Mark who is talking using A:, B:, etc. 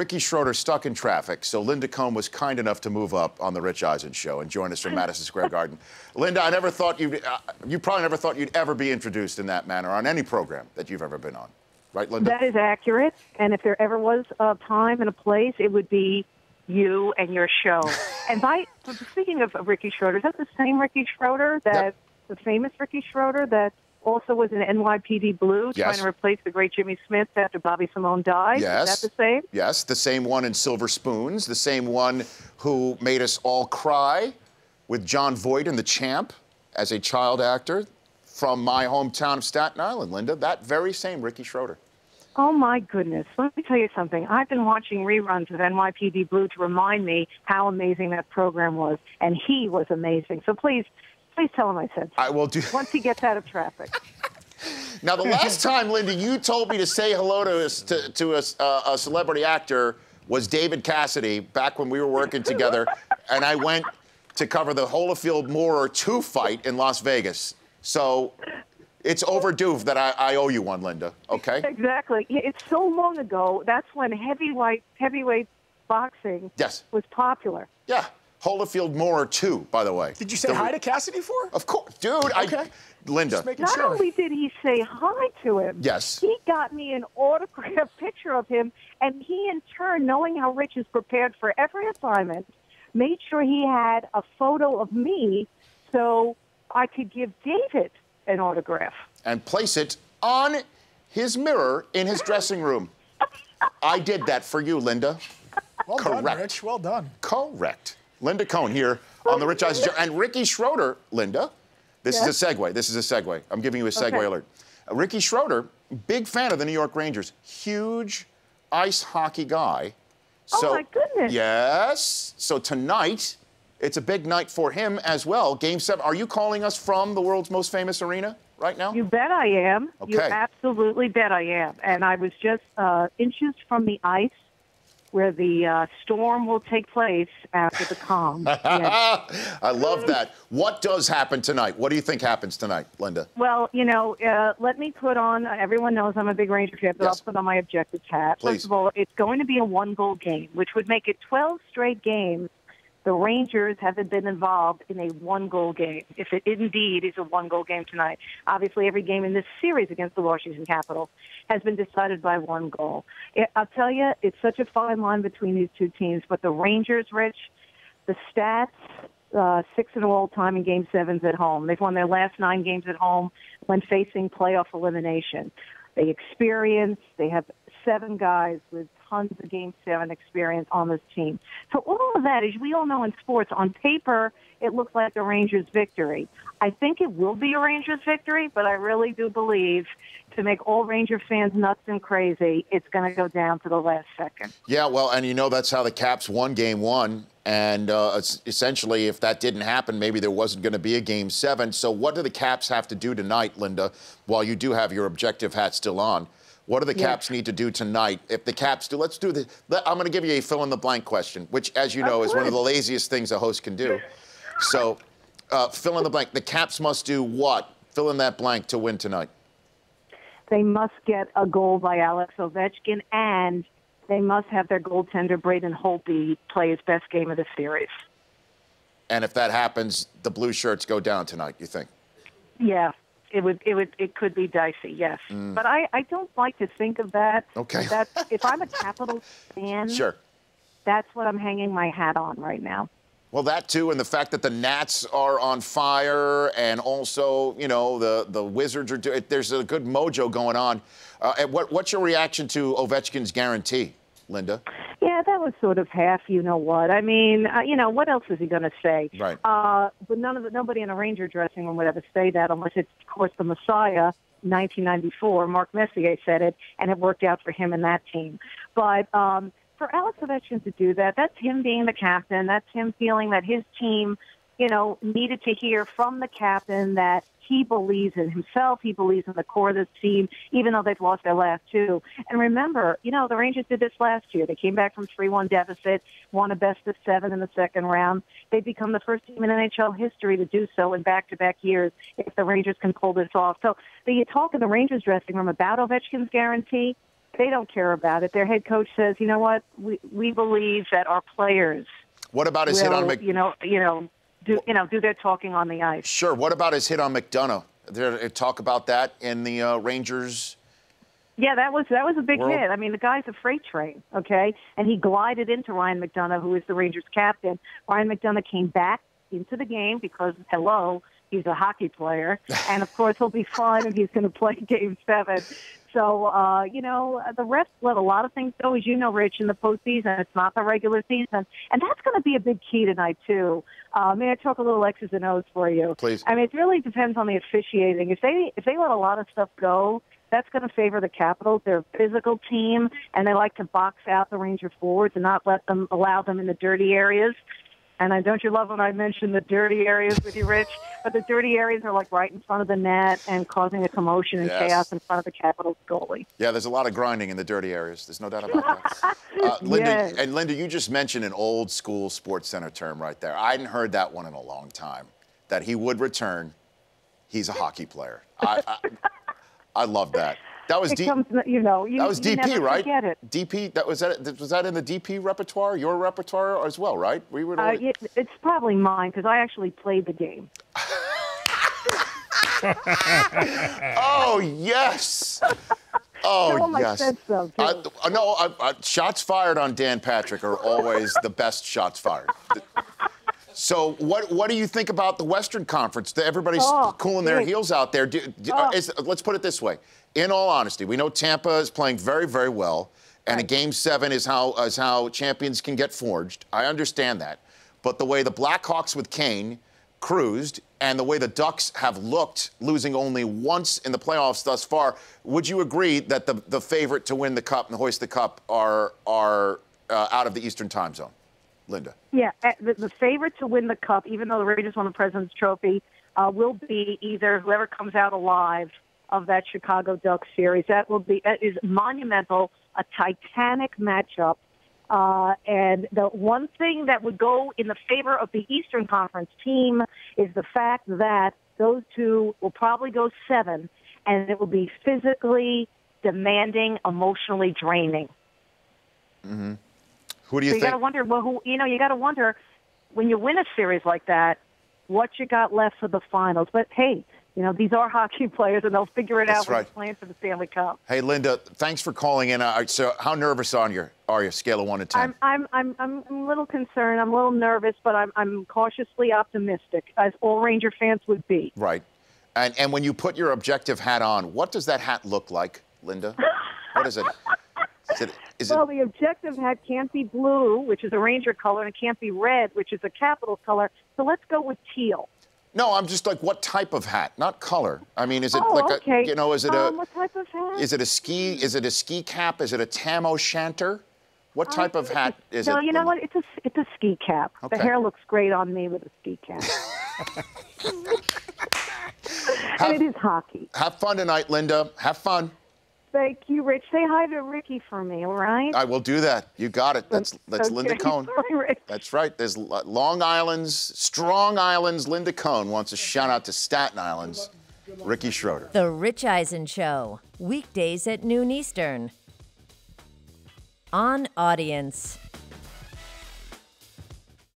A: Ricky Schroeder stuck in traffic, so Linda Cohn was kind enough to move up on the Rich Eisen show and join us from Madison Square Garden. Linda, I never thought you probably never thought you'd ever be introduced in that manner on any program that you've ever been on. Right, Linda?
B: That is accurate. And if there ever was a time and a place, it would be you and your show. And speaking of Ricky Schroeder, is that the same Ricky Schroeder, the famous Ricky Schroeder that also was in NYPD Blue, trying to replace the great Jimmy Smith after Bobby Simone died?
A: Yes.
B: Is that the same?
A: Yes, the same one in Silver Spoons, the same one who made us all cry with John Voight in The Champ as a child actor from my hometown of Staten Island, Linda. That very same Ricky Schroeder.
B: Oh, my goodness. Let me tell you something. I've been watching reruns of NYPD Blue to remind me how amazing that program was. And he was amazing. So please tell him I said so.
A: I will do.
B: Once he gets out of traffic.
A: Now, the last time, Linda, you told me to say hello to a celebrity actor was David Cassidy, back when we were working together. And I went to cover the Holyfield Moorer 2 fight in Las Vegas. So it's overdue that I owe you one, Linda, okay?
B: Exactly. It's so long ago. That's when heavyweight boxing was popular.
A: Yeah. Holyfield Moorer 2, by the way.
C: Did you say hi to Cassidy for?
A: Of course. Dude,
C: okay.
A: Linda.
B: Not only did he say hi to him,
A: yes,
B: he got me an autographed picture of him, and he, in turn, knowing how Rich is prepared for every assignment, made sure he had a photo of me so I could give David an autograph.
A: And place it on his mirror in his dressing room. I did that for you, Linda.
C: Well done, Rich. Well done.
A: Correct. Linda Cohn here on the Rich Eisen show. And Ricky Schroeder, Linda, this is a segue. This is a segue. I'm giving you a segue alert. Ricky Schroeder, big fan of the New York Rangers. Huge ice hockey guy. So,
B: oh, my goodness.
A: Yes. So tonight, it's a big night for him as well. Game 7. Are you calling us from the world's most famous arena right now?
B: You bet I am.
A: Okay.
B: You absolutely bet I am. And I was just inches from the ice where the storm will take place after the calm. Yes.
A: I love that. What does happen tonight? What do you think happens tonight, Linda?
B: Well, you know, let me put on, everyone knows I'm a big Ranger fan, but I'll put on my objectives hat.
A: Please.
B: First of all, it's going to be a one-goal game, which would make it 12 straight games. The Rangers haven't been involved in a one-goal game, if it indeed is a one-goal game tonight. Obviously, every game in this series against the Washington Capitals has been decided by one goal. I'll tell you, it's such a fine line between these two teams. But the Rangers, Rich, the stats, 6-0 all-time in Game 7s at home. They've won their last 9 games at home when facing playoff elimination. They have 7 guys with tons of Game 7 experience on this team. So all of that, as we all know in sports, on paper, it looks like the Rangers' victory. I think it will be a Rangers' victory, but I really do believe to make all Ranger fans nuts and crazy, it's going to go down to the last second.
A: Yeah, well, and you know that's how the Caps won Game 1. And essentially, if that didn't happen, maybe there wasn't going to be a Game 7. So what do the Caps have to do tonight, Linda, while you do have your objective hat still on? What do the Caps need to do tonight? If the Caps do, let's do the. I'm going to give you a fill-in-the-blank question, which, as you know, is one of the laziest things a host can do. So fill in the blank. The Caps must do what? Fill in that blank to win tonight.
B: They must get a goal by Alex Ovechkin, and they must have their goaltender, Braden Holtby, play his best game of the series.
A: And if that happens, the blue shirts go down tonight, you think?
B: Yeah. It could be dicey, yes. But I don't like to think of that.
A: Okay.
B: If I'm a Capitals fan, that's what I'm hanging my hat on right now.
A: Well, that too, and the fact that the Nats are on fire, and also, you know, the Wizards are doing. There's a good mojo going on. What's your reaction to Ovechkin's guarantee, Linda?
B: Yeah, that was sort of half. You know what? I mean, you know, what else is he going to say?
A: Right.
B: But nobody in a Ranger dressing room would ever say that, unless it's, of course, the Messiah. 1994, Mark Messier said it, and it worked out for him and that team. But for Alex Ovechkin to do that, that's him being the captain. That's him feeling that his team, you know, needed to hear from the captain that he believes in himself. He believes in the core of this team, even though they've lost their last 2. And remember, you know, the Rangers did this last year. They came back from 3-1 deficit, won a best-of-7 in the second round. They've become the first team in NHL history to do so in back-to-back years if the Rangers can pull this off. So you talk in the Rangers dressing room about Ovechkin's guarantee. They don't care about it. Their head coach says, you know what? We believe that our players.
A: What about his hit on
B: do their talking on the ice?
A: Sure. What about his hit on McDonough? There talk about that in the Rangers.
B: Yeah, that was a big
A: world.
B: hit. I mean, the guy's a freight train, okay? And he glided into Ryan McDonough, who is the Rangers captain. Ryan McDonough came back into the game because, hello, he's a hockey player. And, of course, he'll be fine if he's going to play Game 7. So, the refs let a lot of things go, as you know, Rich, in the postseason. It's not the regular season. And that's going to be a big key tonight, too. May I talk a little X's and O's for you?
A: Please.
B: I mean, it really depends on the officiating. If they let a lot of stuff go, that's going to favor the Capitals. They're a physical team, and they like to box out the Ranger forwards and not allow them in the dirty areas. And don't you love when I mention the dirty areas with you, Rich? But the dirty areas are like right in front of the net and causing a commotion and chaos in front of the Capitals goalie.
A: Yeah, there's a lot of grinding in the dirty areas. There's no doubt about that. Linda,
B: yes.
A: And Linda, you just mentioned an old school Sports Center term right there. I hadn't heard that one in a long time. That he would return. He's a hockey player. I love that. That was
B: that was
A: DP, right?
B: Forget it.
A: DP. Was that in the DP repertoire? Your repertoire as well, right? We were.
B: It's probably mine because I actually played the game.
A: Oh yes. Oh yes.
B: I said so, too.
A: Shots fired on Dan Patrick are always the best shots fired. So what do you think about the Western Conference? Everybody's cooling their heels out there. Let's put it this way. In all honesty, we know Tampa is playing very, very well, and a Game 7 is how champions can get forged. I understand that. But the way the Blackhawks with Kane cruised and the way the Ducks have looked, losing only once in the playoffs thus far, would you agree that the favorite to win the Cup and hoist the Cup are out of the Eastern time zone? Linda.
B: Yeah, the favorite to win the Cup, even though the Rangers won the President's Trophy, will be either whoever comes out alive of that Chicago Ducks series. That is monumental, a titanic matchup. And the one thing that would go in the favor of the Eastern Conference team is the fact that those two will probably go 7, and it will be physically demanding, emotionally draining.
A: Mm-hmm. Who do you think?
B: You got to wonder. Well, you got to wonder when you win a series like that, what you got left for the finals. But hey, these are hockey players, and they'll figure it out when they're playing for the Stanley Cup.
A: Hey, Linda, thanks for calling in. So, how nervous are you? Scale of 1 to 10.
B: I'm a little concerned. I'm a little nervous, but I'm cautiously optimistic, as all Ranger fans would be.
A: Right. And when you put your objective hat on, what does that hat look like, Linda? What is it? Well,
B: the objective hat can't be blue, which is a Ranger color, and it can't be red, which is a Capitals color. So let's go with teal.
A: No, I'm just like, what type of hat? Not color. I mean, is it
B: okay.
A: is it a
B: what type of hat?
A: Is it a ski cap? Is it a tam o' shanter? What type of hat is it?
B: No, you know what? It's a ski cap.
A: Okay.
B: The hair looks great on me with a ski cap. And it is hockey.
A: Have fun tonight, Linda. Have fun.
B: Thank you, Rich. Say hi to Ricky for me, all right?
A: I will do that. You got it. That's Linda Cohn.
B: Sorry, Rich.
A: That's right. There's Long Island's, Strong Island's Linda Cohn wants a shout out to Staten Island's Ricky Schroeder.
D: The Rich Eisen Show, weekdays at noon Eastern. On Audience.